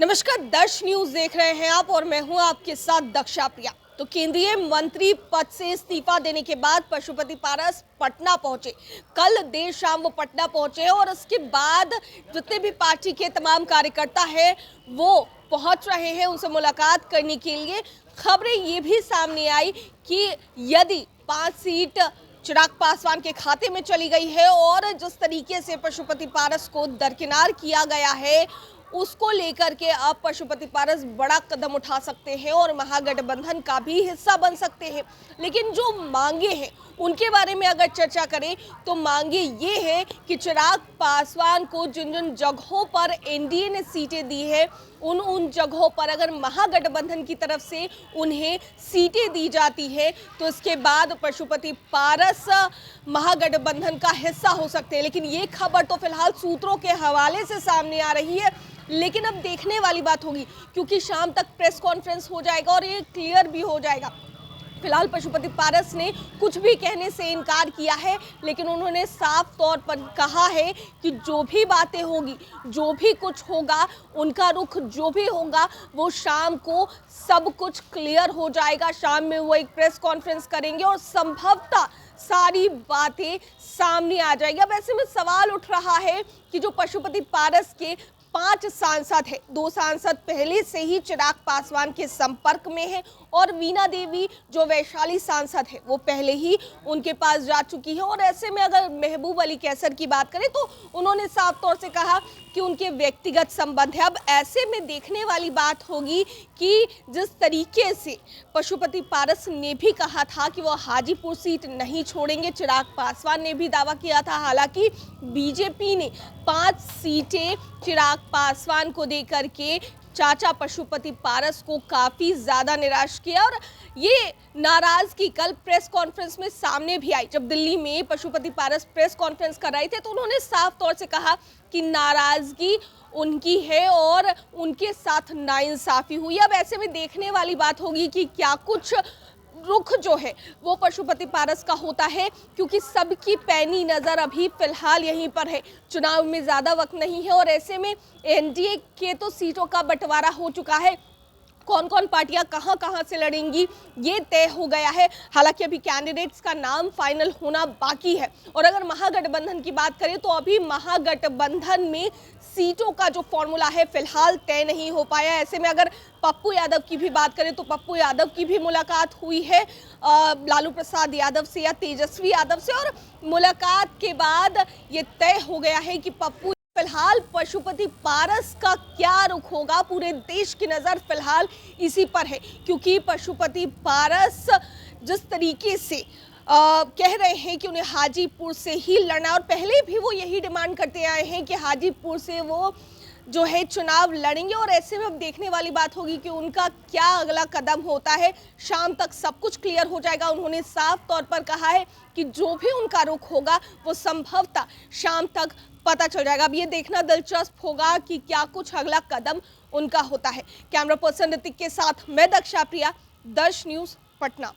नमस्कार, दर्श न्यूज देख रहे हैं आप और मैं हूं आपके साथ दक्षा प्रिया। तो केंद्रीय मंत्री पद से इस्तीफा देने के बाद पशुपति पारस पटना पहुंचे। कल देर शाम वो पटना पहुंचे और उसके बाद जितने भी पार्टी के तमाम कार्यकर्ता हैं वो पहुंच रहे हैं उनसे मुलाकात करने के लिए। खबरें ये भी सामने आई कि यदि 5 सीट चिराग पासवान के खाते में चली गई है और जिस तरीके से पशुपति पारस को दरकिनार किया गया है उसको लेकर के अब पशुपति पारस बड़ा कदम उठा सकते हैं और महागठबंधन का भी हिस्सा बन सकते हैं। लेकिन जो मांगे हैं उनके बारे में अगर चर्चा करें तो मांगे ये है कि चिराग पासवान को जिन जिन जगहों पर एनडीए ने सीटें दी है उन जगहों पर अगर महागठबंधन की तरफ से उन्हें सीटें दी जाती है तो इसके बाद पशुपति पारस महागठबंधन का हिस्सा हो सकते हैं। लेकिन ये खबर तो फिलहाल सूत्रों के हवाले से सामने आ रही है, लेकिन अब देखने वाली बात होगी क्योंकि शाम तक प्रेस कॉन्फ्रेंस हो जाएगा और ये क्लियर भी हो जाएगा। फिलहाल पशुपति पारस ने कुछ भी कहने से इनकार किया है, लेकिन उन्होंने साफ तौर पर कहा है कि जो भी बातें होगी, जो भी कुछ होगा, उनका रुख जो भी होगा वो शाम को सब कुछ क्लियर हो जाएगा। शाम में वो एक प्रेस कॉन्फ्रेंस करेंगे और संभवतः सारी बातें सामने आ जाएगी। अब ऐसे में सवाल उठ रहा है कि जो पशुपति पारस के 5 सांसद हैं, 2 सांसद पहले से ही चिराग पासवान के संपर्क में हैं और वीणा देवी जो वैशाली सांसद है वो पहले ही उनके पास जा चुकी है। और ऐसे में अगर महबूब अली कैसर की बात करें तो उन्होंने साफ तौर से कहा कि उनके व्यक्तिगत संबंध है। अब ऐसे में देखने वाली बात होगी कि जिस तरीके से पशुपति पारस ने भी कहा था कि वो हाजीपुर सीट नहीं छोड़ेंगे, चिराग पासवान ने भी दावा किया था। हालांकि बीजेपी ने 5 सीटें चिराग पासवान को देकर के चाचा पशुपति पारस को काफी ज्यादा निराश किया और ये नाराजगी कल प्रेस कॉन्फ्रेंस में सामने भी आई। जब दिल्ली में पशुपति पारस प्रेस कॉन्फ्रेंस कर रहे थे तो उन्होंने साफ तौर से कहा कि नाराजगी उनकी है और उनके साथ नाइंसाफी हुई। अब ऐसे में देखने वाली बात होगी कि क्या कुछ रुख जो है वो पशुपति पारस का होता है, क्योंकि सबकी पैनी नज़र अभी फिलहाल यहीं पर है। चुनाव में ज़्यादा वक्त नहीं है और ऐसे में एनडीए के तो सीटों का बंटवारा हो चुका है। कौन कौन पार्टियां कहां से लड़ेंगी ये तय हो गया है। हालांकि अभी कैंडिडेट्स का नाम फाइनल होना बाकी है। और अगर महागठबंधन की बात करें तो अभी महागठबंधन में सीटों का जो फॉर्मूला है फिलहाल तय नहीं हो पाया। ऐसे में अगर पप्पू यादव की भी बात करें तो पप्पू यादव की भी मुलाकात हुई है लालू प्रसाद यादव से या तेजस्वी यादव से और मुलाकात के बाद ये तय हो गया है कि पप्पू फिलहाल पशुपति पारस का क्या रुख होगा। पूरे देश की नज़र फिलहाल इसी पर है, क्योंकि पशुपति पारस जिस तरीके से कह रहे हैं कि उन्हें हाजीपुर से ही लड़ना और पहले भी वो यही डिमांड करते आए हैं कि हाजीपुर से वो जो है चुनाव लड़ेंगे। और ऐसे में अब देखने वाली बात होगी कि उनका क्या अगला कदम होता है। शाम तक सब कुछ क्लियर हो जाएगा। उन्होंने साफ तौर पर कहा है कि जो भी उनका रुख होगा वो संभवतः शाम तक पता चल जाएगा। अब ये देखना दिलचस्प होगा कि क्या कुछ अगला कदम उनका होता है। कैमरा पर्सन ऋतिक के साथ मैं दक्षा प्रिया, दर्श न्यूज, पटना।